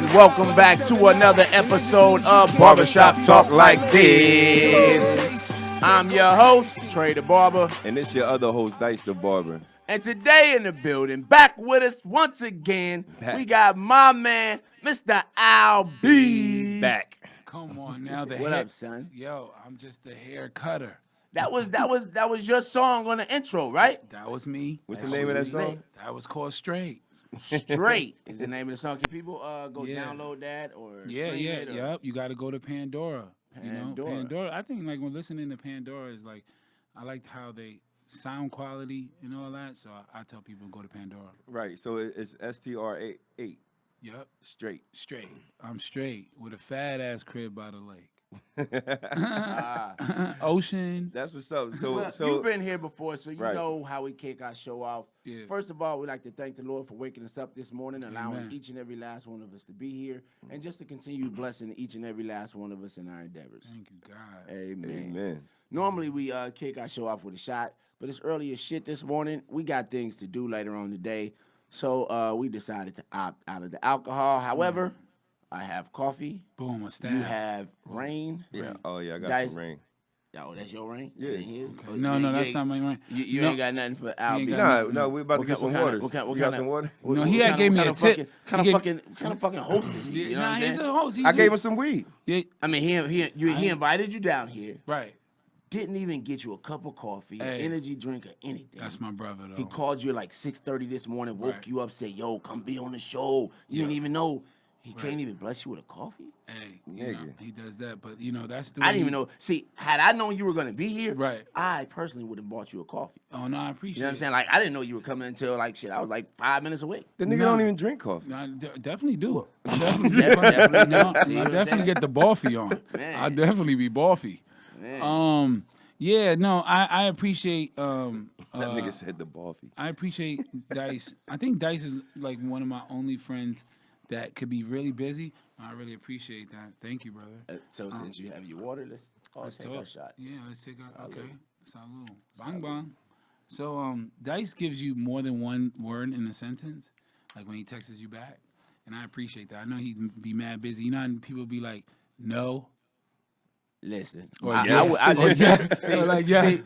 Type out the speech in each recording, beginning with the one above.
And welcome back to another episode of Barbershop Talk Like This. I'm your host, Trey the Barber. And it's your other host, Dice the Barber. And today in the building, back with us once again, we got my man, Mr. Al B. Back. Come on now, What up, son? Yo, I'm just the hair cutter. That was your song on the intro, right? That was me. What's the name of that song? That was called Straight. Straight is the name of the song. Can people go download that or stream it? Or? Yep. You got to go to Pandora. Pandora. Pandora. I think like when listening to Pandora is like, I like how they sound quality and all that. So I tell people go to Pandora. Right. So it's STR8. Yep. Straight. I'm straight with a fat ass crib by the lake. Ocean. That's what's up. So you've been here before, so you right. know how we kick our show off. Yeah. First of all, we'd like to thank the Lord for waking us up this morning, allowing Amen. each and every last one of us to be here, and just to continue blessing each and every last one of us in our endeavors. Thank you, God. Amen. Normally we kick our show off with a shot, but it's early as shit this morning. We got things to do later on today, so we decided to opt out of the alcohol. However, I have coffee. Boom, a stab. You have rain. Yeah. Oh, yeah, I got Dice. some rain. Oh, that's your rain? Yeah. Okay. No, that's not my rain. You ain't got nothing for Al B. No, we're about to get some water. What You got some water? No, he had gave me a tip. Kind of fucking host is he? You know what I'm he's saying? a host. I gave him some weed. Yeah, I mean, he invited you down here. right. Didn't even get you a cup of coffee, an energy drink, or anything. That's my brother, though. He called you at like 6:30 this morning, woke Right. you up, said, "Yo, come be on the show." You didn't even know. He can't even bless you with a coffee. Hey, Nigga. he does that, but that's the. I didn't even know. See, had I known you were gonna be here, Right. I personally would have bought you a coffee. Oh no, I appreciate. You know what I'm saying? Like I didn't know you were coming until like shit. I was like 5 minutes away. The nigga don't even drink coffee. No, I definitely do. I definitely, Definitely no, do. See I what I'm definitely saying? get the boffy on. Man. I definitely be boffy. Man. Yeah, no, I appreciate. That nigga said the boffy. I appreciate Dice. I think Dice is like one of my only friends that could be really busy. I really appreciate that. Thank you, brother. So since you have your water, let's take our talk. shots. Yeah, let's take our. Okay, salud. Bang bang. So Dice gives you more than one word in a sentence, like when he texts you back, and I appreciate that. I know he'd be mad busy. You know how people be like, no. Listen, Or I yes. listen. Or like, yeah. Dice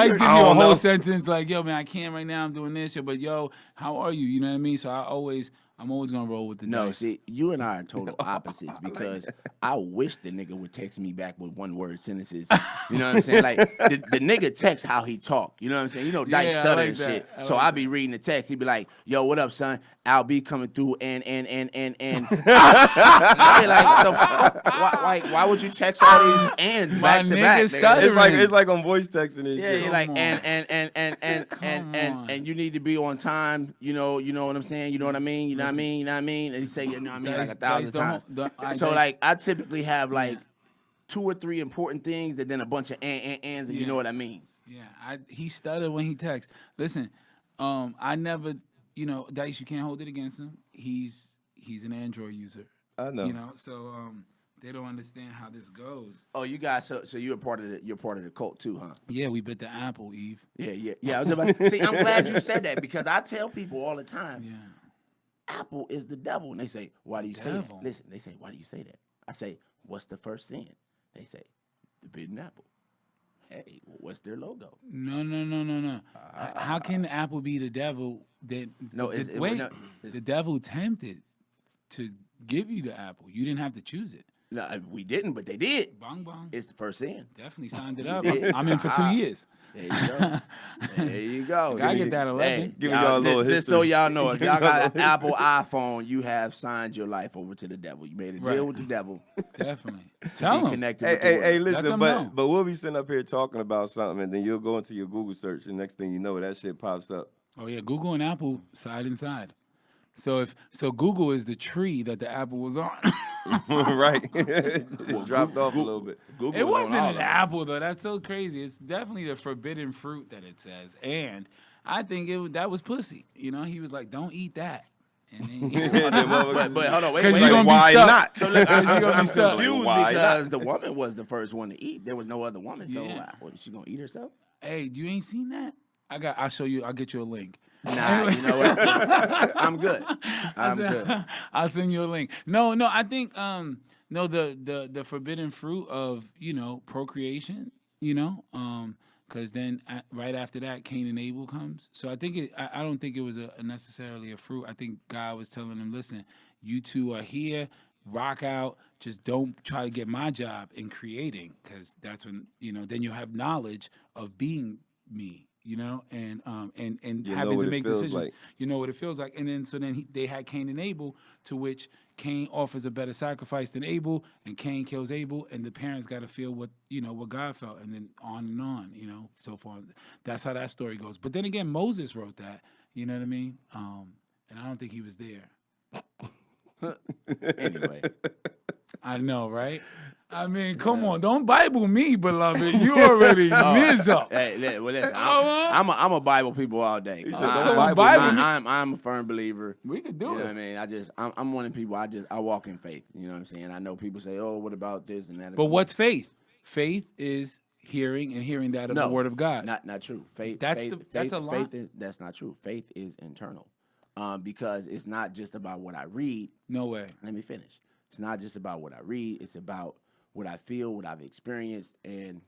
gives you a whole sentence like, yo, man, I can't right now. I'm doing this. But, yo, how are you? You know what I mean? So I'm always going to roll with the No, Dice. see, you and I are total opposites because I wish the nigga would text me back with one-word sentences. You know what I'm saying? Like, the nigga text how he talk. You know what I'm saying? You know, Dice Yeah, I stutter like and that. shit. I So like I be reading the text. He be like, yo, what up, son? I'll be coming through and. I be like, the fuck? Why would you text all these ands back to back? nigga stuttering. It's like on voice texting and Yeah, shit. you're like, on. and you need to be on time. You know what I'm saying? You know what I mean? You know what I mean? You know what I mean? And he say, you know what I mean, like 1,000 times. So like, I typically have like 2 or 3 important things, and then a bunch of ands, and you know what I mean? Yeah, he stuttered when he texts. Listen, I never, Dice, you can't hold it against him. He's an Android user. I know. So they don't understand how this goes. Oh, you guys, so you're part of the cult too, huh? Yeah, we bit the apple, Eve. Yeah. I was about to, see, I'm glad you said that because I tell people all the time, Yeah. Apple is the devil, and they say, why do you say that? Devil? Listen, they say, why do you say that? I say, what's the first sin? They say, the bitten apple. Hey, what's their logo? No. How can the apple be the devil? The devil tempted to give you the apple. You didn't have to choose it. No, we didn't, but they did. Bang bang. It's the first sin. Definitely signed it up. did. I'm in for 2 years. There you go. There you go. I get that 11. Hey, Give me y'all a little just so history. y'all know, if y'all got an Apple iPhone, you have signed your life over to the devil. You made a deal with the devil. Definitely. Be Tell him. connected with the Hey, world. Let listen, them know. but we'll be sitting up here talking about something, and then you'll go into your Google search, and next thing you know, that shit pops up. Oh yeah, Google and Apple side and side. So Google is the tree that the apple was on. Right. It dropped off a little bit. Google It was on wasn't all an of it. apple though. That's so crazy. It's definitely the forbidden fruit that it says. And I think that was pussy. He was like, "Don't eat that." And then, But hold on, wait. because you're gonna why be stuck. not? So look, You're gonna be I'm stuck. confused Why because the woman was the first one to eat. There was no other woman. So Yeah. what, is she gonna eat herself? Hey, you ain't seen that? I'll show you. I'll get you a link. Nah, you know what? I'm good. I'm good. I'll send you a link. No, I think no, the forbidden fruit of procreation. Because then right after that, Cain and Abel comes. So I think I don't think it was necessarily a fruit. I think God was telling them, listen, you two are here, rock out. Just don't try to get my job in creating, because that's when then you'll have knowledge of being me. And having to make decisions. Like. You know what it feels like. And then they had Cain and Abel, to which Cain offers a better sacrifice than Abel, and Cain kills Abel, and the parents got to feel what God felt, and then on, so far. That's how that story goes. But then again, Moses wrote that, you know what I mean? And I don't think he was there. Anyway. I know, right? I mean, come on, don't Bible me, beloved. You already miss up. Hey, well, listen, I'm a Bible people all day. I'm a firm believer. We could do it. You know what I mean? I'm one of the people. I walk in faith. You know what I'm saying? I know people say, "Oh, what about this and that?" But what's faith? Faith is hearing that of the Word of God. Not true. Faith. That's a lie. That's not true. Faith is internal, because it's not just about what I read. No way. Let me finish. It's not just about what I read. It's about what I feel, what I've experienced, and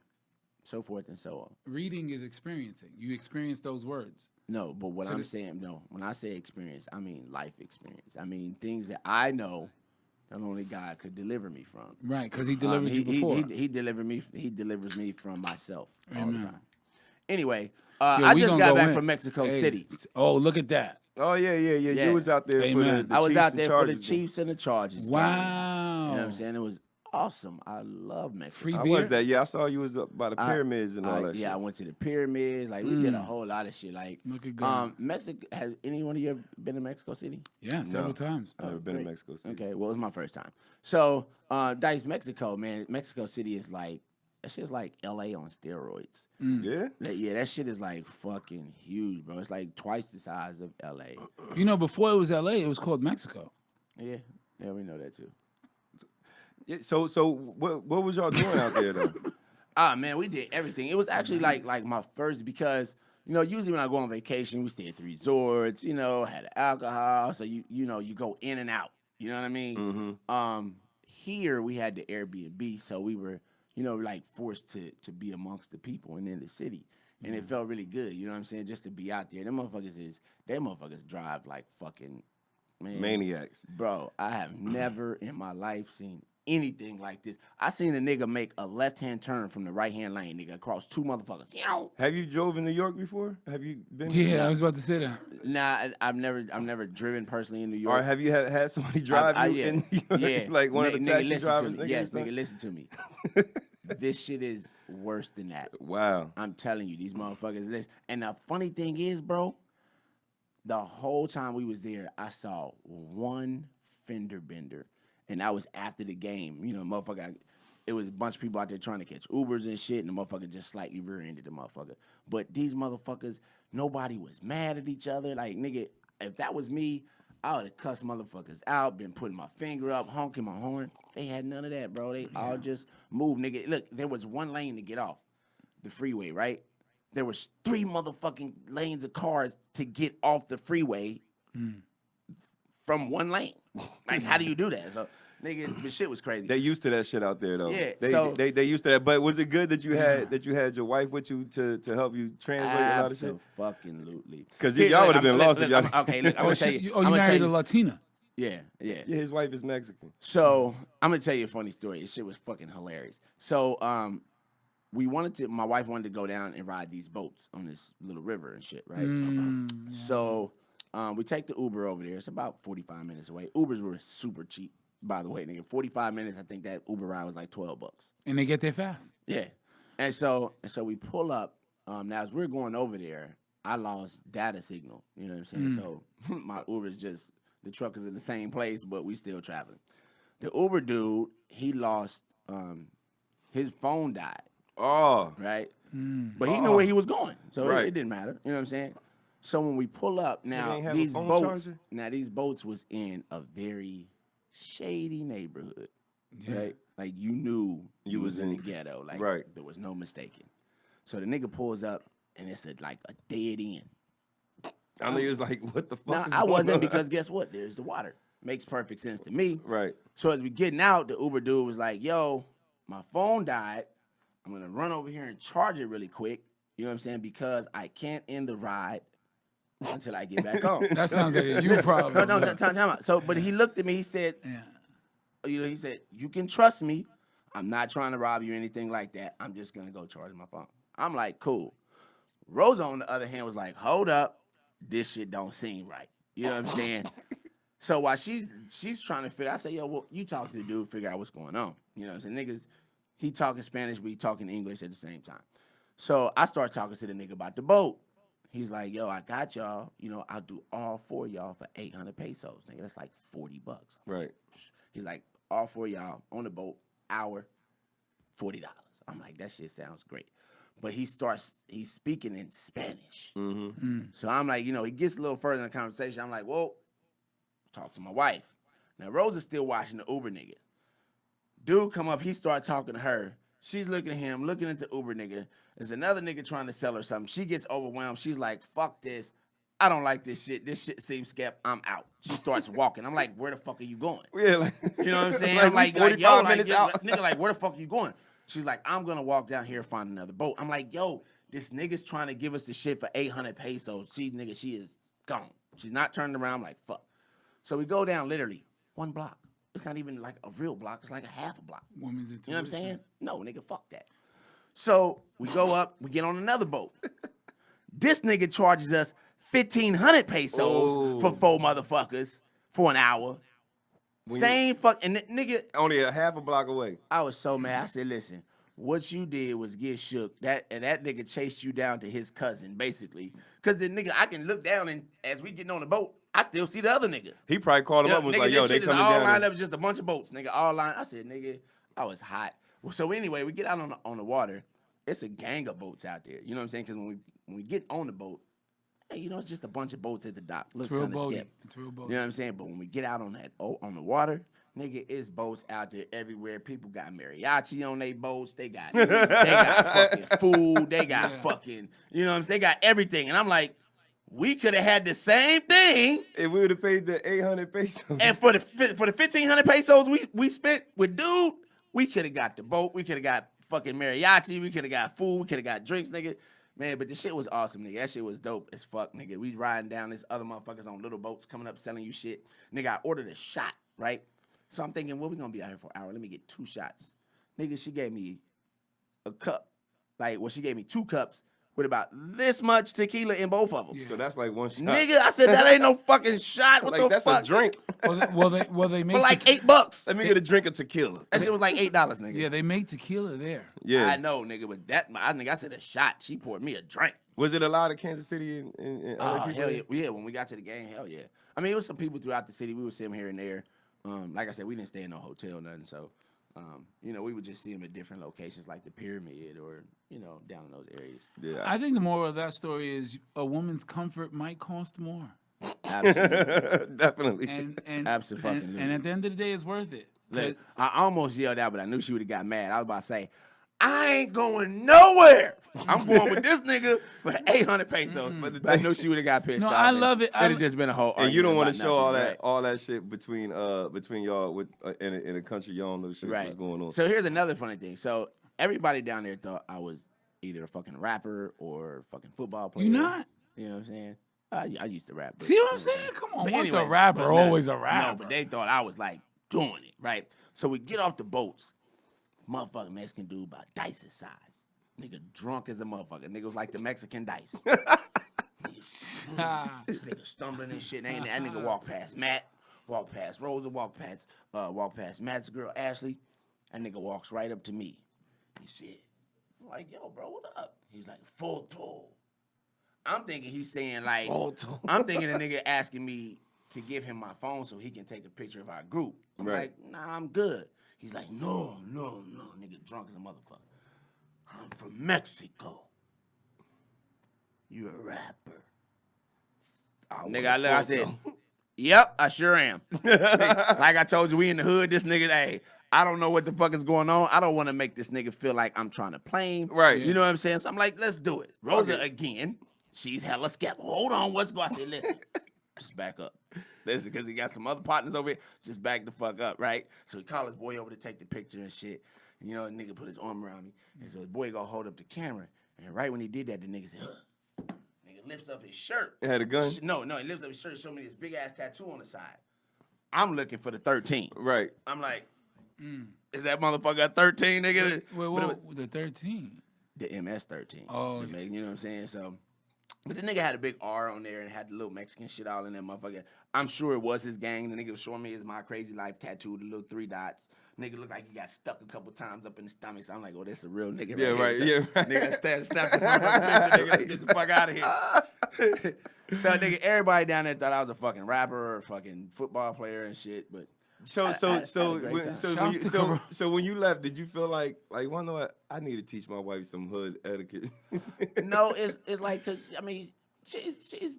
so forth and so on. Reading is experiencing. You experience those words. No, but when I say experience, I mean life experience. I mean things that I know that only God could deliver me from. Right, because He delivered you before. He delivers me from myself all Amen. the time. Anyway, I just got back from Mexico City. Oh, look at that. Oh, yeah. You was out there for the I was Chiefs out there for the Chargers Chiefs and the Chargers. Wow. Game. You know what I'm saying? It was awesome. I love Mexico. Free How beer? was that? Yeah, I saw you was up by the pyramids and all that shit. Yeah, I went to the pyramids. Like, we did a whole lot of shit. Like, look at God. Mexico, has any one of you ever been to Mexico City? Yeah, several times. I've never been to Mexico City. Okay, well, it was my first time. So, Dice, Mexico, man. Mexico City is like, that shit's like LA on steroids. Yeah? Yeah, that shit is like fucking huge, bro. It's like twice the size of LA. Before it was LA, it was called Mexico. Yeah, we know that too. Yeah, so what was y'all doing out there though? Man, we did everything. It was actually like my first, because usually when I go on vacation, we stay at the resorts, had alcohol, so you go in and out. You know what I mean? Mm-hmm. Here we had the Airbnb, so we were like forced to be amongst the people and in the city, and it felt really good. You know what I'm saying? Just to be out there. Them motherfuckers drive like fucking maniacs, bro. I have never in my life seen anything like this. I seen a nigga make a left-hand turn from the right-hand lane, nigga, across two motherfuckers. Have you drove in New York before? Have you been? Yeah, I was about to say that. Nah, I've never driven personally in New York. Or have you had somebody drive you in New York? Yeah. Like one of the taxi drivers? Yes, nigga, listen to me. This shit is worse than that. Wow. I'm telling you, these motherfuckers listen. And the funny thing is, bro, the whole time we was there, I saw one fender bender. And that was after the game. Motherfucker, it was a bunch of people out there trying to catch Ubers and shit, and the motherfucker just slightly rear-ended the motherfucker. But these motherfuckers, nobody was mad at each other. Like, nigga, if that was me, I would have cussed motherfuckers out, been putting my finger up, honking my horn. They had none of that, bro. They all just moved, nigga. Look, there was one lane to get off the freeway, right? There was 3 motherfucking lanes of cars to get off the freeway from one lane. Like, how do you do that? So, nigga, the shit was crazy. They used to that shit out there though. Yeah, they used to that. But was it good that you had your wife with you to help you translate a lot of shit? Absolutely. Because y'all would have been lost if y'all. Okay, look, I'm gonna tell you. Oh, you married a Latina? Yeah. Yeah, his wife is Mexican. So I'm gonna tell you a funny story. This shit was fucking hilarious. So my wife wanted to go down and ride these boats on this little river and shit, right? So we take the Uber over there. It's about 45 minutes away. Ubers were super cheap, by the way, nigga. 45 minutes, I think that Uber ride was like $12. And they get there fast. Yeah. And so we pull up. Now, as we're going over there, I lost data signal. You know what I'm saying? So my Uber's just, the truck is in the same place, but we still traveling. The Uber dude, he lost, his phone died. Oh. Right? But he knew where he was going. So it didn't matter. You know what I'm saying? So when we pull up, now these boats was in a very shady neighborhood, right? Like you knew you was in the ghetto, like there was no mistaking. So the nigga pulls up and it's like a dead end. I know you was like, what the fuck Now, is I going wasn't on? because guess what? There's the water. Makes perfect sense to me. Right. So as we getting out, the Uber dude was like, yo, my phone died. I'm going to run over here and charge it really quick. You know what I'm saying? Because I can't end the ride until I get back home. That sounds like a you problem. No, time out. So, but he looked at me. He said, he said, you can trust me. I'm not trying to rob you or anything like that. I'm just going to go charge my phone. I'm like, cool. Rosa, on the other hand, was like, hold up. This shit don't seem right. You know what I'm saying? So while she's trying to figure, I say, yo, well, you talk to the dude, figure out what's going on. You know what I'm saying? Niggas, he talking Spanish, but he talking English at the same time. So I start talking to the nigga about the boat. He's like, yo, I got y'all. You know, I'll do all 4 of y'all for 800 pesos. Nigga, that's like $40. Right. He's like, all 4 of y'all on the boat, hour, $40. I'm like, that shit sounds great. But he's speaking in Spanish. So I'm like, you know, he gets a little further in the conversation. I'm like, well, talk to my wife. Now, Rosa's still watching the Uber nigga. Dude come up, he start talking to her. She's looking at him, looking at the Uber nigga. There's another nigga trying to sell her something. She gets overwhelmed. She's like, fuck this. I don't like this shit. This shit seems scam. I'm out. She starts walking. I'm like, where the fuck are you going? Yeah, like, you know what I'm saying? like, I'm like, 45 minutes out. Nigga, like, where the fuck are you going? She's like, I'm going to walk down here and find another boat. I'm like, yo, this nigga's trying to give us the shit for 800 pesos. She is gone. She's not turning around. I'm like, fuck. So we go down literally 1 block. It's not even like a real block. It's like a half a block. Woman's intuition. You know what I'm saying? No, nigga, fuck that. So we go up. We get on another boat. This nigga charges us 1,500 pesos for 4 motherfuckers for an hour. Same fuck, and nigga. Only a half a block away. I was so mad. I said, listen, what you did was get shook. That nigga chased you down to his cousin, basically. Because the nigga, I can look down, and as we getting on the boat, I still see the other nigga. He probably called him up and was nigga, like, yo, this they shit coming is all down. lined up, just a bunch of boats, nigga, all lined. I said, nigga, I was hot. Well, so anyway, we get out on the water. It's a gang of boats out there. You know what I'm saying? Because when we get on the boat, hey, you know, it's just a bunch of boats at the dock. It's real boaty. It's real boaty. You know what I'm saying? But when we get out on the water, nigga, it's boats out there everywhere. People got mariachi on their boats. They got fucking food. They got fucking, you know what I'm saying? They got everything. And I'm like, we could have had the same thing. If we would have paid the 800 pesos. And for the 1,500 pesos we spent with dude, we could have got the boat. We could have got fucking mariachi. We could have got food. We could have got drinks, nigga. Man, but the shit was awesome, nigga. That shit was dope as fuck, nigga. We riding down this other motherfuckers on little boats coming up selling you shit. Nigga, I ordered a shot, right? So I'm thinking, well, we gonna be out here for an hour. Let me get 2 shots. Nigga, she gave me a cup. She gave me 2 cups with about this much tequila in both of them. So that's like 1 shot. Nigga, I said, that ain't no fucking shot. What like, the that's fuck? a drink. Well, they make for like $8. Let me get a drink of tequila. That shit was like $8, nigga. Yeah, they make tequila there. Yeah. I know, nigga, but I said a shot. She poured me a drink. Was it a lot of Kansas City and other people? Hell yeah. Yeah, when we got to the game, hell yeah. I mean, it was some people throughout the city. We would see them here and there. Like I said, we didn't stay in no hotel, nothing. So, you know, we would just see them at different locations like the Pyramid or, you know, down in those areas. Yeah. I think the moral of that story is a woman's comfort might cost more. Absolutely. Definitely. And Absolutely. And at the end of the day, it's worth it. Look, I almost yelled out, but I knew she would have got mad. I was about to say, I ain't going nowhere. I'm going with this nigga for 800 pesos. But I knew she would have got pissed off. No, I love it. It'd have just been a whole And you don't want to show all that shit between y'all with in a country y'all don't know shit what's going on. So here's another funny thing. So everybody down there thought I was either a fucking rapper or a fucking football player. You not? You know what I'm saying? I used to rap. See what I'm saying? Come on. But Once anyway, a rapper, always a rapper. No, but they thought I was like doing it, right? So we get off the boats. Motherfucking Mexican dude about Dice's size. Nigga drunk as a motherfucker. Nigga was like the Mexican Dice. This nigga stumbling and shit. Ain't that nigga walk past Matt, walk past Rosa, walk past Matt's girl Ashley. That nigga walks right up to me. He said, I'm like, yo, bro, what up? He's like, photo. I'm thinking he's saying like, Photo. I'm thinking the nigga asking me to give him my phone so he can take a picture of our group. I'm like, nah, I'm good. He's like, no, nigga drunk as a motherfucker. I'm from Mexico. You a rapper. I said, yep, I sure am. Like I told you, we in the hood. This nigga, hey, I don't know what the fuck is going on. I don't want to make this nigga feel like I'm trying to play him. Right. You know what I'm saying? So I'm like, let's do it. Rosa again. She's hella skeptical. Hold on, what's going on? I said, listen, just back up. Listen, because he got some other partners over here. Just back the fuck up, right? So he called his boy over to take the picture and shit. You know, the nigga put his arm around me. And so his boy gonna hold up the camera. And right when he did that, the nigga said, nigga lifts up his shirt. It had a gun? No, he lifts up his shirt and show me this big-ass tattoo on the side. I'm looking for the 13. Right. I'm like, is that motherfucker a 13, nigga? Wait, what? The 13? The MS-13. Oh, yeah. You know what I'm saying? So, but the nigga had a big R on there and had the little Mexican shit all in that motherfucker. I'm sure it was his gang. The nigga was showing me his My Crazy Life tattoo, the little 3 dots. Nigga looked like he got stuck a couple times up in the stomach. So I'm like, oh, that's a real nigga. Yeah, right. Here. So, nigga, snap this motherfucker picture, nigga. Let's get the fuck out of here. So, nigga, everybody down there thought I was a fucking rapper or a fucking football player and shit. But so when you left, did you feel like you know what? I need to teach my wife some hood etiquette. No, it's like, cause I mean, she's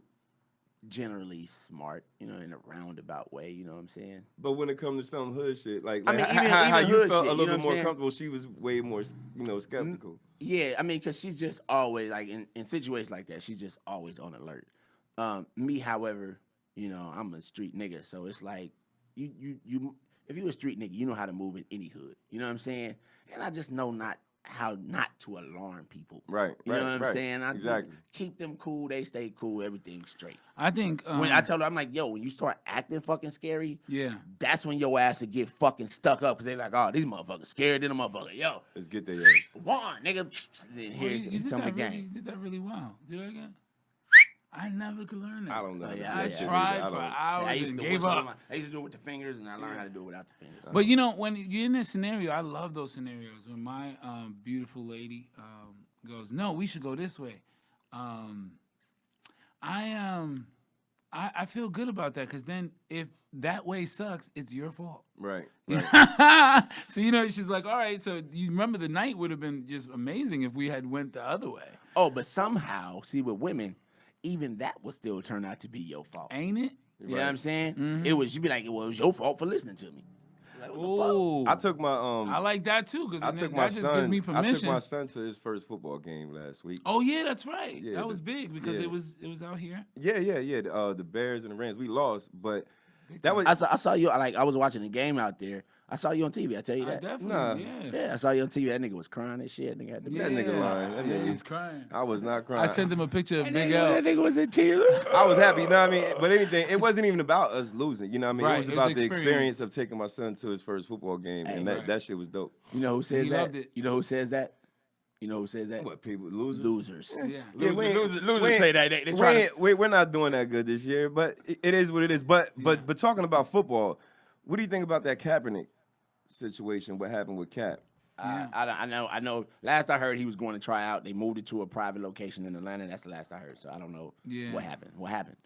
generally smart, you know, in a roundabout way, you know what I'm saying? But when it comes to some hood shit, like I mean, how even you hood felt shit, a little you know bit what I'm more comfortable, she was way more, skeptical. Yeah, I mean, because she's just always, like, in situations like that, she's just always on alert. Me, however, you know, I'm a street nigga, so it's like, you if you a street nigga, you know how to move in any hood, you know what I'm saying? And I just know how not to alarm people. Right. You know what I'm saying? I exactly. Keep them cool, they stay cool, everything's straight. I think when I tell her, I'm like, yo, when you start acting fucking scary, yeah, that's when your ass will get fucking stuck up because they're like, oh, these motherfuckers scared than a motherfucker. Yo, let's get their ass. One, nigga. Then here you come the gang. You did that really well. Do that again. I never could learn that. I don't know. I tried for hours and gave up. I used to do it with the fingers, and I learned how to do it without the fingers. But you know, when you're in this scenario, I love those scenarios. When my beautiful lady goes, "No, we should go this way," I feel good about that because then if that way sucks, it's your fault. Right. So you know, she's like, "All right." So you remember the night would have been just amazing if we had went the other way. Oh, but somehow, see, with women, even that would still turn out to be your fault. Ain't it? You know what I'm saying? Mm-hmm. You'd be like, well, it was your fault for listening to me. Like, what the fuck? I took my I like that too because that just gives me permission. I took my son to his first football game last week. Oh yeah, that's right. Yeah, that was big because it was out here. Yeah. The Bears and the Rams, we lost, but that was. I saw you. Like I was watching the game out there. I saw you on TV. I tell you that. Definitely. Yeah, I saw you on TV. That nigga was crying and shit. That nigga had to That nigga lying. That nigga was crying. I was not crying. I sent him a picture of Big L. That nigga was in tears. I was happy, you know what I mean? But anything, it wasn't even about us losing, you know what I mean? Right, it was about the experience of taking my son to his first football game, and that shit was dope. You know who says he that? Loved it. You know who says that? You know who says that? What, people? Losers? Losers. Yeah. Losers say that. We're not doing that good this year, but it is what it is. But talking about football, what do you think about that Kaepernick situation? What happened with Cap? I know. Last I heard, he was going to try out. They moved it to a private location in Atlanta. That's the last I heard. So I don't know what happened. What happened?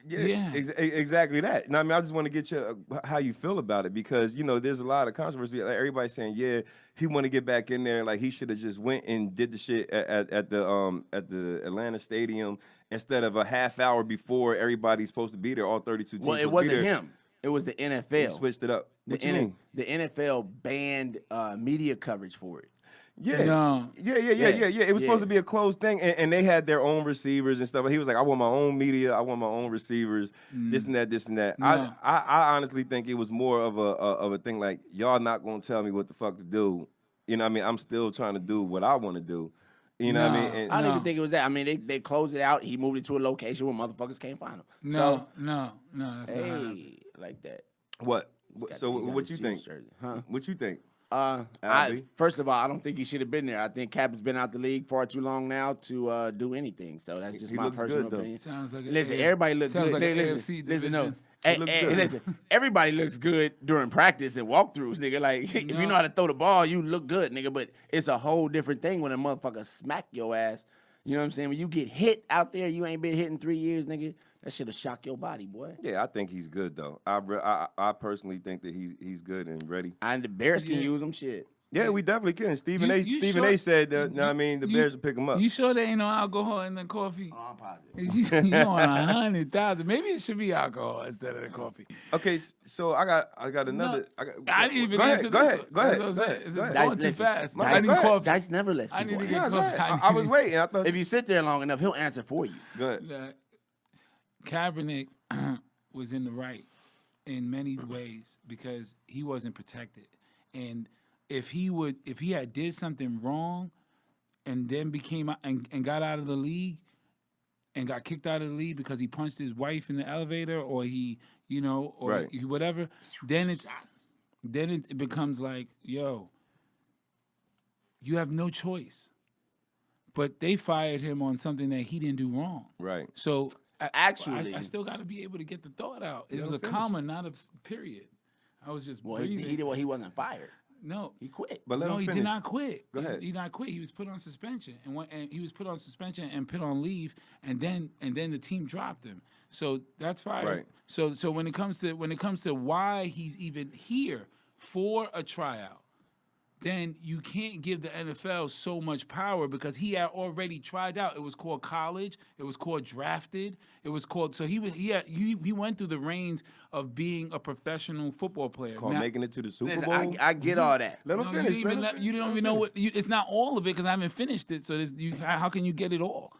Exactly that. No, I mean, I just want to get you how you feel about it because you know there's a lot of controversy. Like, everybody's saying, he want to get back in there. Like he should have just went and did the shit at the Atlanta Stadium instead of a half hour before everybody's supposed to be there. All 32 teams. Well, it wasn't him. It was the NFL. They switched it up. The NFL banned media coverage for it. Yeah. It was supposed to be a closed thing, and they had their own receivers and stuff. But he was like, I want my own media, I want my own receivers, this and that. No. I honestly think it was more of a thing like, y'all not gonna tell me what the fuck to do. You know what I mean? I'm still trying to do what I want to do. You know what I mean? I don't even think it was that. I mean, they closed it out. He moved it to a location where motherfuckers can't find him. No, that's not like that. What so what you think? Huh? What you think? First of all, I don't think he should have been there. I think Cap has been out the league far too long now to do anything. So that's just my personal opinion. Sounds like everybody looks good. Like listen, everybody looks good during practice and walkthroughs, nigga. Like, if you know how to throw the ball, you look good, nigga. But it's a whole different thing when a motherfucker smack your ass. You know what I'm saying? When you get hit out there, you ain't been hit in 3 years, nigga. That shit'll shock your body, boy. Yeah, I think he's good though. I personally think that he's good and ready. And the Bears can use him, shit. Yeah, we definitely can. Stephen A. said that. You know what I mean, the Bears will pick him up. You sure there ain't no alcohol in the coffee? Oh, I'm positive. You on 100,000? Maybe it should be alcohol instead of the coffee. Okay, so I got another. No, I didn't even answer Go ahead. That's what I'm saying. It's going too fast. I need coffee. Dice never lets people I need to answer. get coffee. I was waiting. I thought if you sit there long enough, he'll answer for you. Go ahead. Kaepernick was in the right in many ways because he wasn't protected, and if he had did something wrong and then became and got out of the league and got kicked out of the league because he punched his wife in the elevator or he whatever, then it becomes like, yo, you have no choice. But they fired him on something that he didn't do wrong. Right. So actually, I still got to be able to get the thought out. It was a comma, not a period. I was just breathing. He wasn't fired. No, he quit. But let him he finish. did not quit. Go ahead. He did not quit. He was put on suspension, and he was put on suspension and put on leave, and then the team dropped him. So that's fine. Right. So when it comes to why he's even here for a tryout, then you can't give the NFL so much power because he had already tried out. It was called college. It was called drafted. It was called he went through the reins of being a professional football player. It's called making it to the Super Bowl. I get all that. Let him finish. You don't even know what. It's not all of it because I haven't finished it. So how can you get it all?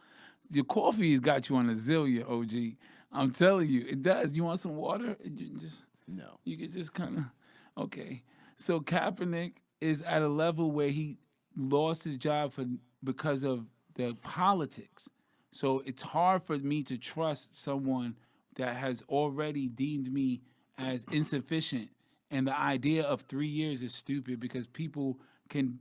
Your coffee has got you on a zillion, OG. I'm telling you, it does. You want some water? No. You could just kind of okay. So Kaepernick is at a level where he lost his job because of the politics. So it's hard for me to trust someone that has already deemed me as insufficient. And the idea of 3 years is stupid because people can.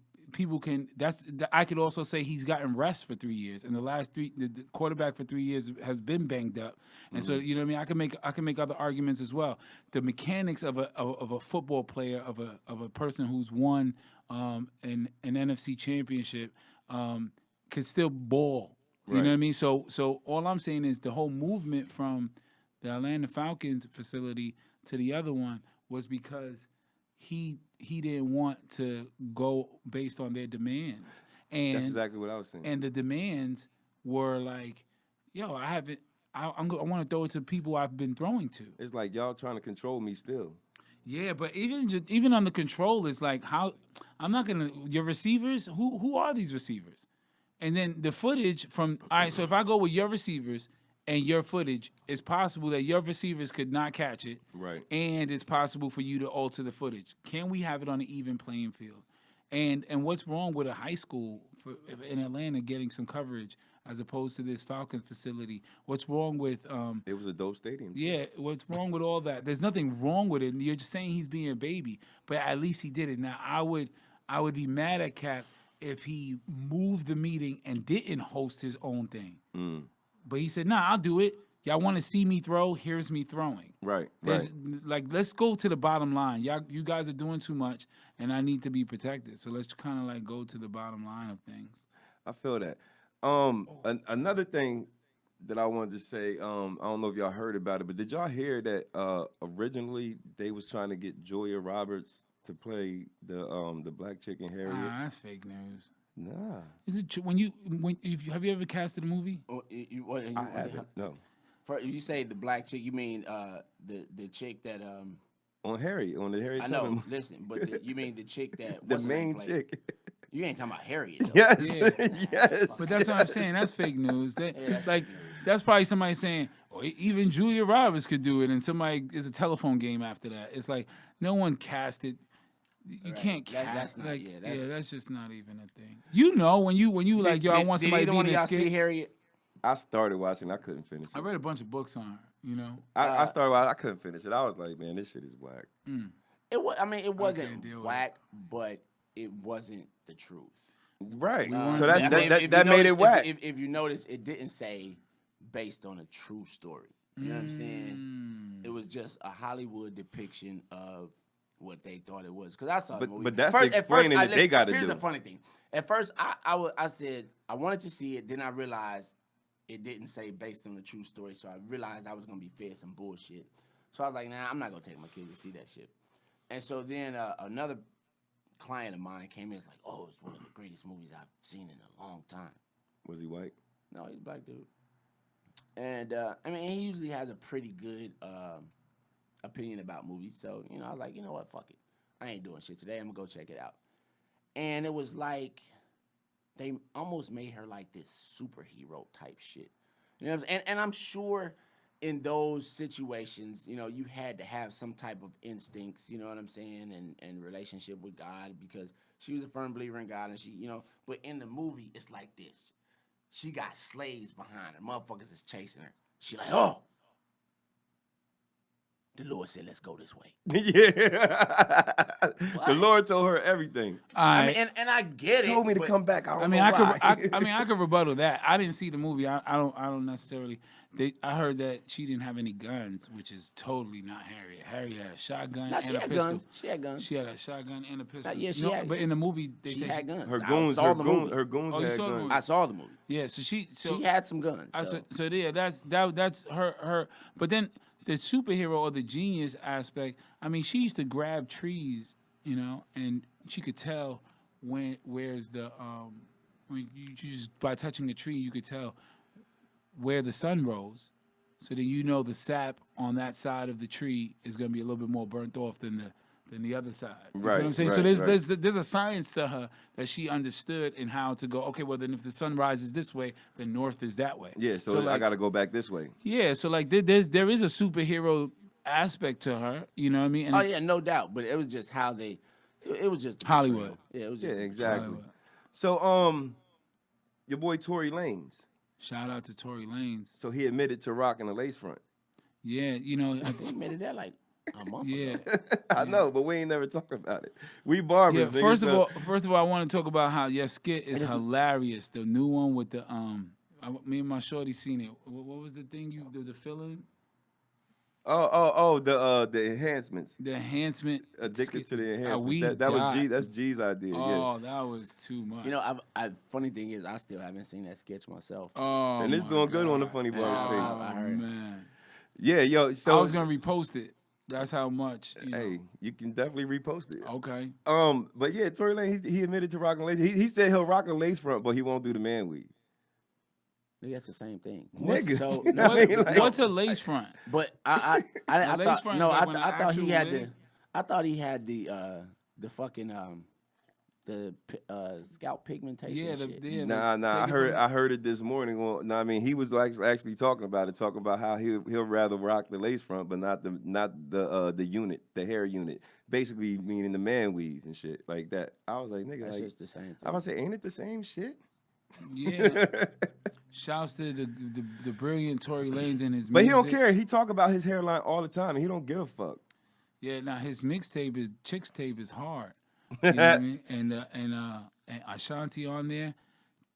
I could also say he's gotten rest for 3 years, and the quarterback for 3 years has been banged up, and so you know what I mean. I can make other arguments as well. The mechanics of a football player, of a person who's won an NFC championship, can still ball. You know what I mean? So all I'm saying is the whole movement from the Atlanta Falcons facility to the other one was because he didn't want to go based on their demands. And that's exactly what I was saying. And the demands were like, yo, I want to throw it to people I've been throwing to. It's like y'all trying to control me still. Yeah, but even on the control, it's like your receivers, who are these receivers? And then the footage all right, so if I go with your receivers and your footage, it's possible that your receivers could not catch it. Right. And it's possible for you to alter the footage. Can we have it on an even playing field? And what's wrong with a high school in Atlanta getting some coverage as opposed to this Falcons facility? What's wrong with it was a dope stadium. Yeah, what's wrong with all that? There's nothing wrong with it. You're just saying he's being a baby, but at least he did it. Now I would be mad at Cap if he moved the meeting and didn't host his own thing. But he said, nah, I'll do it. Y'all want to see me throw? Here's me throwing. Right. Like, let's go to the bottom line. You guys are doing too much, and I need to be protected. So let's kind of like go to the bottom line of things. I feel that. Another thing that I wanted to say, I don't know if y'all heard about it, but did y'all hear that originally they was trying to get Julia Roberts to play the black chick in Harriet? That's fake news. Nah. Is it have you ever casted a movie? I haven't. No. You say the black chick, you mean the chick that on Harriet, on the Harriet. I know. Listen, but you mean the chick that the main chick. You ain't talking about Harriet. Though. Yes, yeah. yes. But that's what I'm saying. That's fake news. That's probably somebody saying, even Julia Roberts could do it, and somebody is a telephone game after that. It's like no one casted. You can't cast. That's just not even a thing. You know, when you like, yo, I want somebody to be in this skit. See Harriet? I started watching. I couldn't finish it. I read a bunch of books on her. You know, I started watching. I couldn't finish it. I was like, man, this shit is whack. It was. I mean, it wasn't whack, but it wasn't the truth. Right. So that made it whack. If you notice, it didn't say based on a true story. You know what I'm saying? It was just a Hollywood depiction of what they thought it was. Because I saw the movie. But that's explaining that they got to do. Here's the funny thing. At first, I said I wanted to see it. Then I realized it didn't say based on a true story. So I realized I was going to be fed some bullshit. So I was like, nah, I'm not going to take my kids to see that shit. And so then another client of mine came in, it's like, oh, it's one of the greatest movies I've seen in a long time. Was he white? No, he's a black dude. And I mean, he usually has a pretty good opinion about movies. So, I was like, you know what, fuck it. I ain't doing shit today. I'm gonna go check it out. And it was like they almost made her like this superhero type shit. You know what I'm saying? And I'm sure in those situations, you had to have some type of instincts, you know what I'm saying, and relationship with God, because she was a firm believer in God, and she, but in the movie, it's like this. She got slaves behind her. Motherfuckers is chasing her. She like, oh, the Lord said, let's go this way. Yeah. The Lord told her everything. I mean, and I get it. He told me to come back. I could rebuttal that. I didn't see the movie. I don't necessarily. I heard that she didn't have any guns, which is totally not Harriet. Harriet had a shotgun and a pistol. Guns. She had guns. She had a shotgun and a pistol. Yeah, she had. But in the movie, they she had guns. Her goons had guns. I saw the movie. Yeah, so she had some guns. So yeah, that's her. But then the superhero or the genius aspect. I mean, she used to grab trees, and she could tell where's the when you just by touching a tree, you could tell where the sun rose, so then the sap on that side of the tree is going to be a little bit more burnt off than the other side. You know what I'm saying? Right, so there's a science to her that she understood in how to go, okay, well then if the sun rises this way, then north is that way. Yeah, so I got to go back this way. Yeah, so like there is a superhero aspect to her, you know what I mean? And oh yeah, no doubt, but it was just how it was just Hollywood. Yeah, it was just exactly. Hollywood. So your boy Tory Lanez. Shout out to Tory Lanez. So he admitted to rocking a lace front. Yeah, he admitted that like a month ago. I know, but we ain't never talk about it. We barbers. Yeah, first of all, I want to talk about how your skit is hilarious. The new one with the me and my shorty seen it. What was the thing the filling? The enhancements. The enhancement. Addicted to the enhancements. That was G. That's G's idea. Oh, that was too much. Funny thing is, I still haven't seen that sketch myself. Oh, and it's doing good on the Funny Barbers page. I heard. Man. Yeah, yo. So I was gonna repost it. That's how much. Hey, you can definitely repost it. Okay. But yeah, Tory Lanez, he admitted to rocking lace. He said he'll rock a lace front, but he won't do the man weave. That's the same thing, nigga. So what's a lace front? But I thought he had the fucking the scalp pigmentation. Shit. Nah. I heard it this morning. Well, no, I mean he was actually talking about how he'll rather rock the lace front, but not the unit, the hair unit. Basically meaning the man weave and shit like that. I was like, nigga, that's just the same thing. I was gonna say, ain't it the same shit? Yeah. Shouts to the brilliant Tory Lanez and his music. But he don't care. He talk about his hairline all the time, and he don't give a fuck. Yeah, now his mixtape Chicks tape is hard. You know what I mean? And Ashanti on there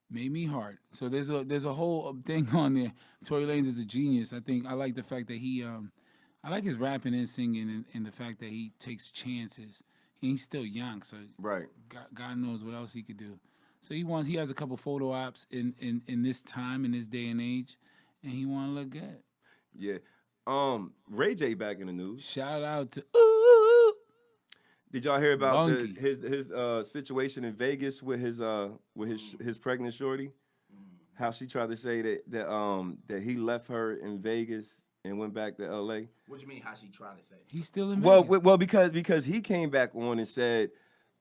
made me hard. So there's a whole thing on there. Tory Lanez is a genius. I like the fact that he I like his rapping and singing and the fact that he takes chances. He's still young, so right. God knows what else he could do. So he has a couple photo ops in this time, in this day and age, and he want to look good. Yeah. Ray J back in the news. Shout out to ooh. Did y'all hear about his situation in Vegas with his pregnant shorty? How she tried to say that he left her in Vegas and went back to L.A. What do you mean? How she tried to say? He's still in Vegas. Well, because he came back on and said,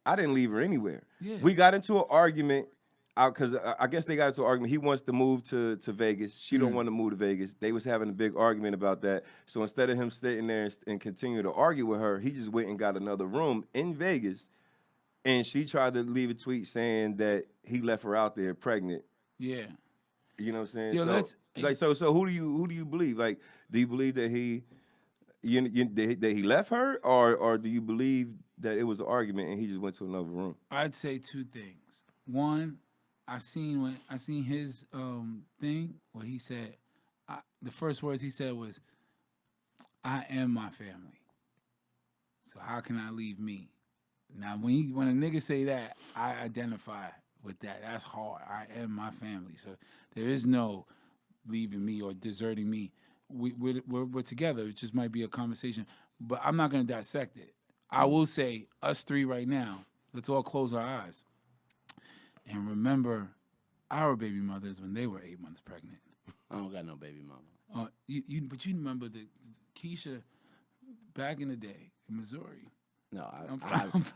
I didn't leave her anywhere. Yeah. We got into an argument because I guess they got into an argument. He wants to move to Vegas. She don't want to move to Vegas. They was having a big argument about that. So instead of him sitting there and continue to argue with her, he just went and got another room in Vegas. And she tried to leave a tweet saying that he left her out there pregnant. Yeah. You know what I'm saying? Yo, so who do you believe? Like, do you believe that that he left her, or do you believe that it was an argument and he just went to another room? I'd say two things. One, I seen his thing where he said the first words he said was, "I am my family. So how can I leave me?" Now when a nigga say that, I identify with that. That's hard. I am my family. So there is no leaving me or deserting me. We're together. It just might be a conversation, but I'm not gonna dissect it. I will say us three right now. Let's all close our eyes and remember our baby mothers when they were 8 months pregnant. I don't got no baby mama. But you remember that Keisha back in the day in Missouri. No,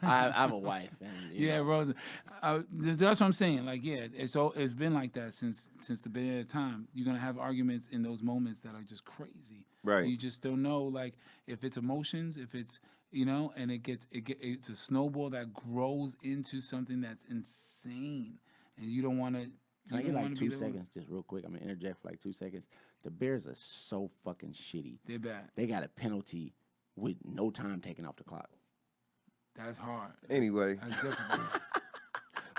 I have a wife. And, yeah, Rosa. That's what I'm saying. Like, yeah, it's been like that since the beginning of time. You're gonna have arguments in those moments that are just crazy. Right. You just don't know, like, if it's emotions, if it's and it's a snowball that grows into something that's insane, and you don't want to. Can I get like 2 seconds, just real quick? I'm gonna interject for like 2 seconds. The Bears are so fucking shitty. They're bad. They got a penalty with no time taken off the clock. That's hard. Anyway. That's difficult.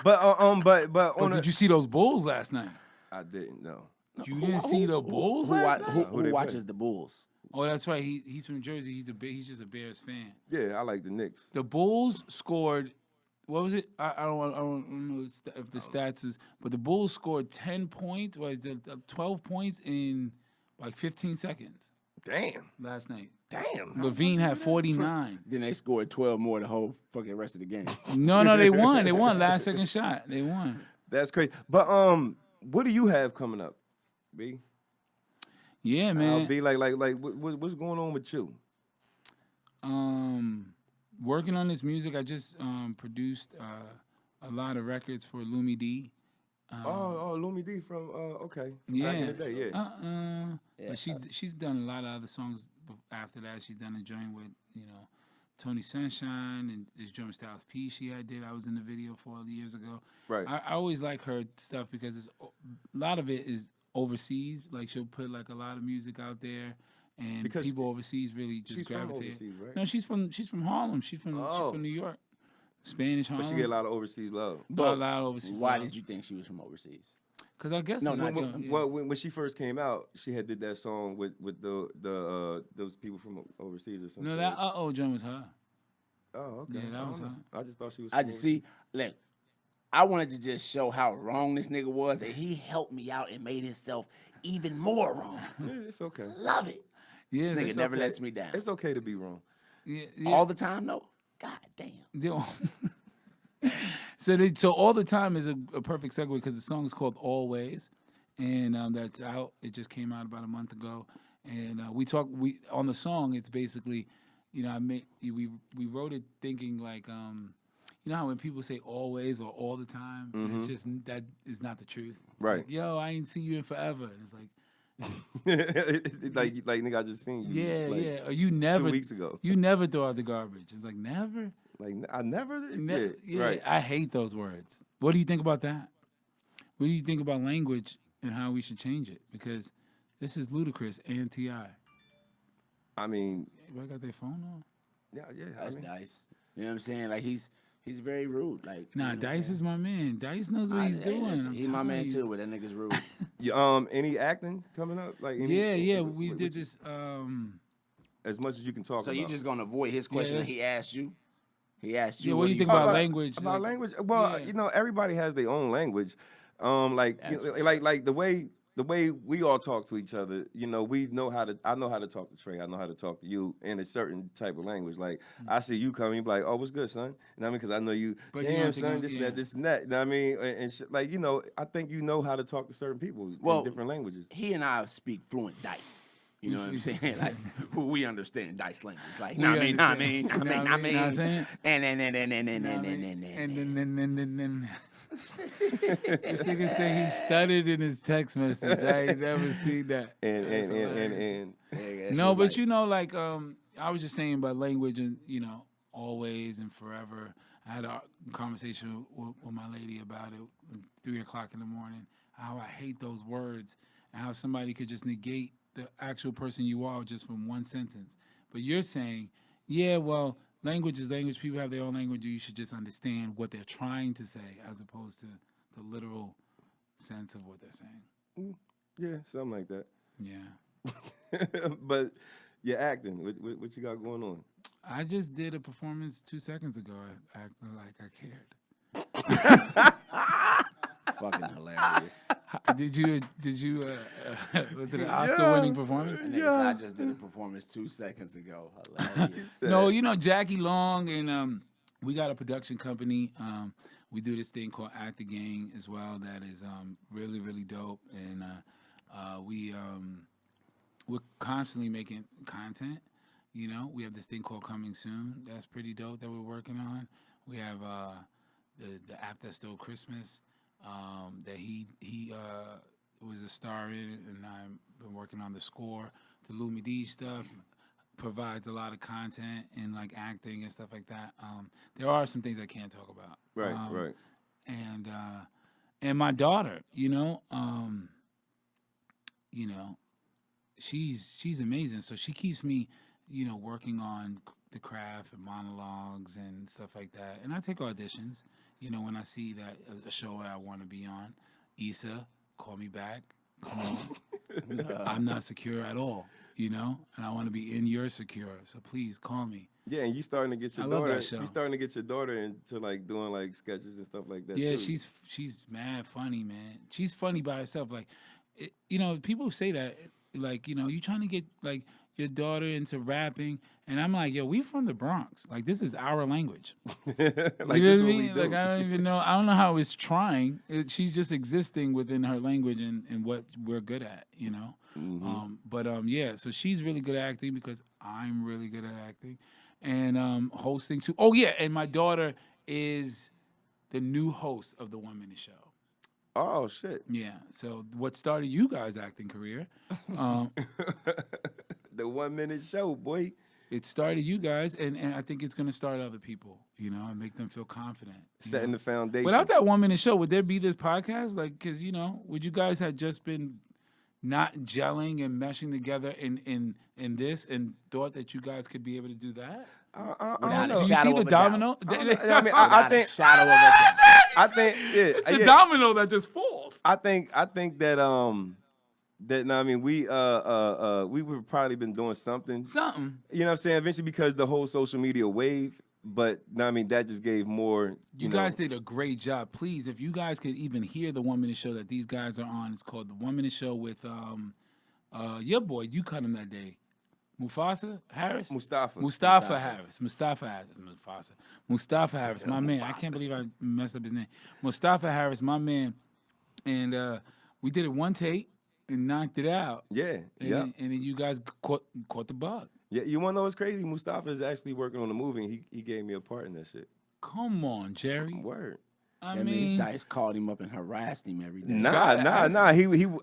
but did you see those Bulls last night? I didn't know. You didn't see the Bulls last night? Who watches the Bulls? Oh, that's right. He's from Jersey. He's just a Bears fan. Yeah, I like the Knicks. The Bulls scored. What was it? I don't know if the stats is, but the Bulls scored 10 points, 12 points in like 15 seconds. Damn. Last night. Damn. Levine had 49. Then they scored 12 more the whole fucking rest of the game. No, they won. They won last second shot. They won. That's crazy. But what do you have coming up, B? Yeah, man. B, like what's going on with you? Working on this music. I just produced a lot of records for Lumi D. Lumi D from okay. Yeah. Back in the day, yeah. But she's done a lot of other songs after that. She's done a joint with Tony Sunshine and this Drum Styles piece I did. I was in the video 4 years ago. Right. I always like her stuff because a lot of it is overseas. Like she'll put like a lot of music out there, and because people overseas really just gravitate. Overseas, right? No, she's from Harlem. She's from New York. Spanish Harlem. But she get a lot of overseas love. But a lot of overseas why love. Did you think she was from overseas? Because I guess when she first came out, she had did that song with those people from overseas or something. No, that joint was her. Oh, okay. Yeah, that was her. I just thought she was. I just see. Look, I wanted to just show how wrong this nigga was, and he helped me out and made himself even more wrong. Yeah, it's okay. Love it. Yeah, this nigga never lets me down. It's okay to be wrong. Yeah. All the time, no. God damn. So all the time is a perfect segue because the song is called Always, and that's out. It just came out about a month ago, and we on the song. It's basically, we wrote it thinking like, you know how when people say always or all the time, it's just that is not the truth. Right. Like, yo, I ain't seen you in forever, and it's like. like nigga, I just seen you. Yeah. Or you never 2 weeks ago. You never throw out the garbage. It's like never. Like I never. Right. I hate those words. What do you think about that? What do you think about language and how we should change it? Because this is Ludacris and T.I. I mean, everybody got their phone on. Yeah. That's Dice. You know what I'm saying? Like he's very rude. Like Dice is my man. Dice knows what he's doing. He's my man too, but that nigga's rude. Any acting coming up? Like we did this. As much as you can talk. So you just gonna avoid his question that he asked you? He asked you. Yeah, what do you think about language? About language? Well, everybody has their own language. Like the way we all talk to each other. We know how to. I know how to talk to Trey. I know how to talk to you in a certain type of language. Like I see you coming, you be like, "Oh, what's good, son?" You know what I mean? Because I know you. But damn, son, this and that, this and that. You know what I mean? And I think you know how to talk to certain people in different languages. He and I speak fluent Dice. You know what I'm saying? Like, we understand Dice language. Like, I mean. This nigga say he stuttered in his text message. I ain't never seen that. No, but I was just saying about language and always and forever. I had a conversation with my lady about it at 3 o'clock in the morning. How I hate those words and how somebody could just negate the actual person you are just from one sentence. But you're saying, language is language. People have their own language. You should just understand what they're trying to say as opposed to the literal sense of what they're saying. Yeah, something like that. Yeah. But you're acting. What you got going on? I just did a performance 2 seconds ago. I acted like I cared. Fucking hilarious. Did you was it an Oscar-winning performance? I just did a performance 2 seconds ago. Hilarious. No, Jackie Long and we got a production company. We do this thing called Act the Gang as well. That is really, really dope. And we're constantly making content. You know, we have this thing called Coming Soon. That's pretty dope that we're working on. We have the app that stole Christmas that he was a star in, and I've been working on the score. The Lumi D stuff provides a lot of content and like acting and stuff like that. There are some things I can't talk about. Right. And my daughter, she's amazing. So she keeps me, working on the craft and monologues and stuff like that. And I take auditions, when I see that a show that I want to be on. Issa, call me back. Come on. I'm not secure at all, and I want to be in your secure. So please call me. Yeah, and you starting to get your love daughter. that show. You starting to get your daughter into like doing like sketches and stuff like that. Yeah, too. she's mad funny, man. She's funny by herself. Like, people say that, like, you trying to get like your daughter into rapping, and I'm like, yo, we from the Bronx. Like, this is our language. Like, you know what I mean? Like, I don't even know. I don't know how it's trying. She's just existing within her language and what we're good at, Mm-hmm. Yeah. So she's really good at acting because I'm really good at acting, and hosting too. Oh yeah, and my daughter is the new host of the 1 Minute Show. Oh shit. Yeah. So what started you guys' acting career? The 1 Minute Show, boy. It started you guys, and I think it's going to start other people, and make them feel confident. Setting the foundation. Without that 1 Minute Show, would there be this podcast? Like, because, would you guys have just been not gelling and meshing together in this and thought that you guys could be able to do that? I don't know. Do you see the domino? I think shadow of a doubt. I think it's the domino that just falls. I think that we would probably been doing something. You know what I'm saying? Eventually, because the whole social media wave. But that just gave more. You guys did a great job. Please, if you guys could even hear the 1 Minute Show that these guys are on, it's called the 1 Minute Show with your boy. You cut him that day. Mustafa Harris. My man. I can't believe I messed up his name. Mustafa Harris, my man. And we did it one take and knocked it out. Yeah. And then you guys caught the bug. Yeah, you want to know what's crazy? Mustafa is actually working on the movie, and he gave me a part in that shit. Come on, Jerry. Word. I mean, Dice called him up and harassed him every day. Nah.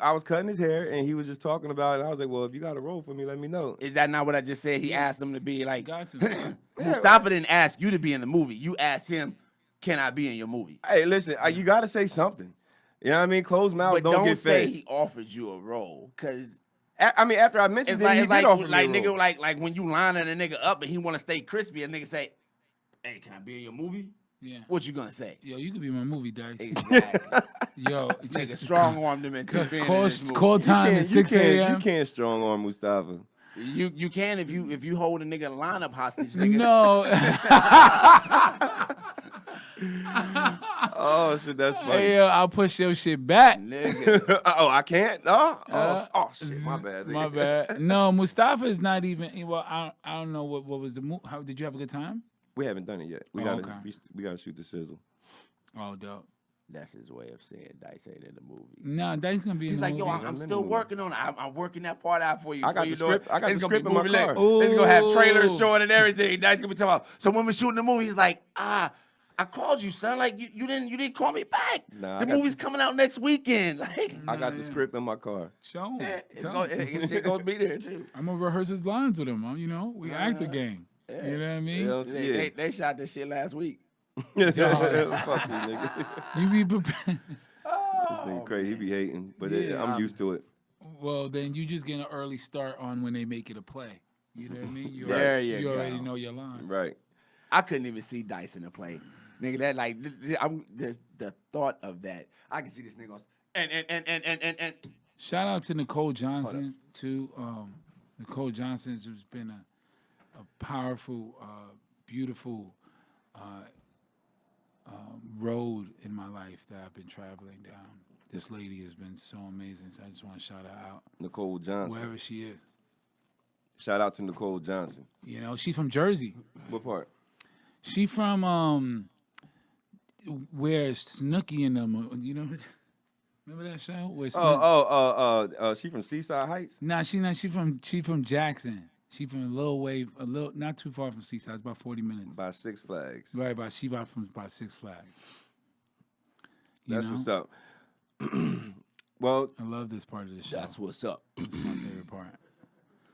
I was cutting his hair, and he was just talking about it. And I was like, well, if you got a role for me, let me know. Is that not what I just said? He asked him to be like. Got to. Mustafa didn't ask you to be in the movie. You asked him, can I be in your movie? Hey, listen, you got to say something. You know what I mean? Closed mouths don't get fed. Don't say he offered you a role, because... after I mentioned it, he did offer me a role. Nigga, like when you lining a nigga up and he want to stay crispy, a nigga say, hey, can I be in your movie? Yeah. What you gonna say? Yo, you could be in my movie, Dice. Exactly. Yo, nigga strong-armed him into being in this movie. Call time at 6 a.m. You can't strong-arm Mustafa. You can if you hold a nigga lineup hostage, nigga. No. Oh shit, that's funny. Hey, yo, I'll push your shit back, nigga. I can't. No. Oh shit, my bad. Nigga. My bad. No, Mustafa is not even. Well, I don't know what was the move. How did you have a good time? We haven't done it yet. We gotta shoot the sizzle. Oh, dope. That's his way of saying Dice ain't in the movie. No, Dice gonna be in the movie. He's like, yo, I'm still working on it. I'm working that part out for you. I got the script. I got the script in my car. It's gonna have trailers showing and everything. Dice gonna be talking about. So when we're shooting the movie, he's like, I called you, son. Like you didn't call me back. Nah, the movie's coming out next weekend. Like I got the script in my car. Show him. It's gonna be there too. I'm gonna rehearse his lines with him. We act the game. Yeah. You know what I mean? They shot this shit last week. Fuck you, nigga. You be prepared. This nigga crazy. He be hating, but I'm used to it. Well, then you just get an early start on when they make it a play. You know what I mean? You already know your lines. Right. I couldn't even see Dice in the play. Nigga, that like, there's the thought of that. I can see this nigga and. Shout out to Nicole Johnson, too. Nicole Johnson has just been a powerful, beautiful road in my life that I've been traveling down. This lady has been so amazing, so I just want to shout her out. Nicole Johnson. Wherever she is. Shout out to Nicole Johnson. She's from Jersey. What part? She from where Snooki and them, you know, remember that show? Where she from Seaside Heights? Nah, she not. She from Jackson. She from a little not too far from Seaside. It's about 40 minutes. By Six Flags. Right, by Six Flags. That's what's up. Well, I love this part of the show. That's what's up. It's my favorite part.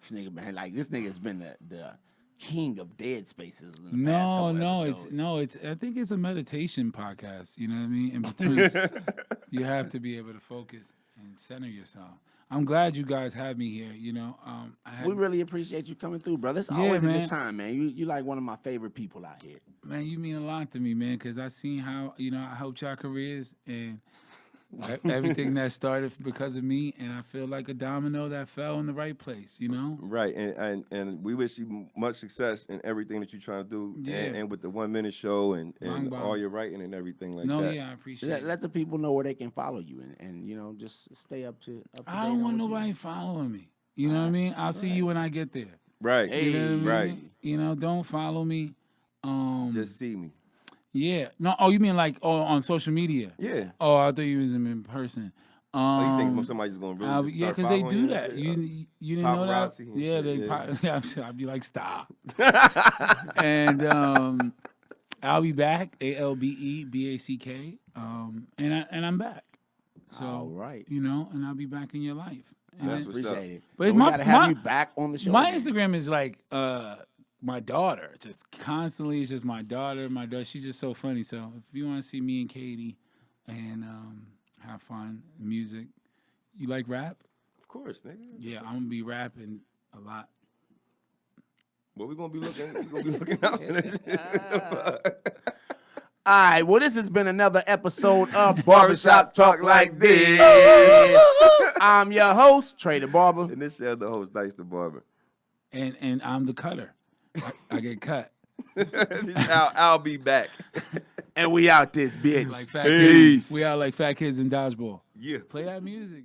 This nigga, man, like this nigga's been the king of dead spaces. In the past couple episodes. I think it's a meditation podcast. You know what I mean? In between, you have to be able to focus and center yourself. I'm glad you guys had me here. You know, we really appreciate you coming through, brother. It's always a good time, man. You like one of my favorite people out here. Man, you mean a lot to me, man, because I seen how I helped y'all careers and everything that started because of me, and I feel like a domino that fell in the right place, you know? Right, and we wish you much success in everything that you're trying to do, and with the 1 Minute Show and all your writing and everything like that. No, yeah, I appreciate it. Let the people know where they can follow you, and you know, just stay up to date. I don't want nobody following me. You know what I mean? I'll see you when I get there. Right, You know what I mean? right. You know, don't follow me. Just see me. Yeah. No. Oh, you mean like on social media? Yeah. Oh, I thought you was in person. You think somebody's gonna really just start because they do you that. and You didn't know that? Paparazzi and Yeah, shit, I'd be like, stop. And I'll be back. ALBEBACK. And I'm back. So all right. You know, and I'll be back in your life. That's what's up. Appreciate it. But we gotta have you back on the show. My again. Instagram is like my daughter, just constantly. It's just my daughter. She's just so funny. So if you want to see me and Katie and have fun, music. You like rap? Of course, nigga. Yeah, I'm gonna be rapping a lot. Well, we're gonna be looking out for this shit. All right, well, this has been another episode of Barbershop Talk Like This. I'm your host, Trey the Barber. And this is the host, Dice the Barber. And I'm the cutter. I get cut. I'll be back. And we out this bitch. Like fat kids. We out like fat kids in dodgeball. Yeah. Play that music.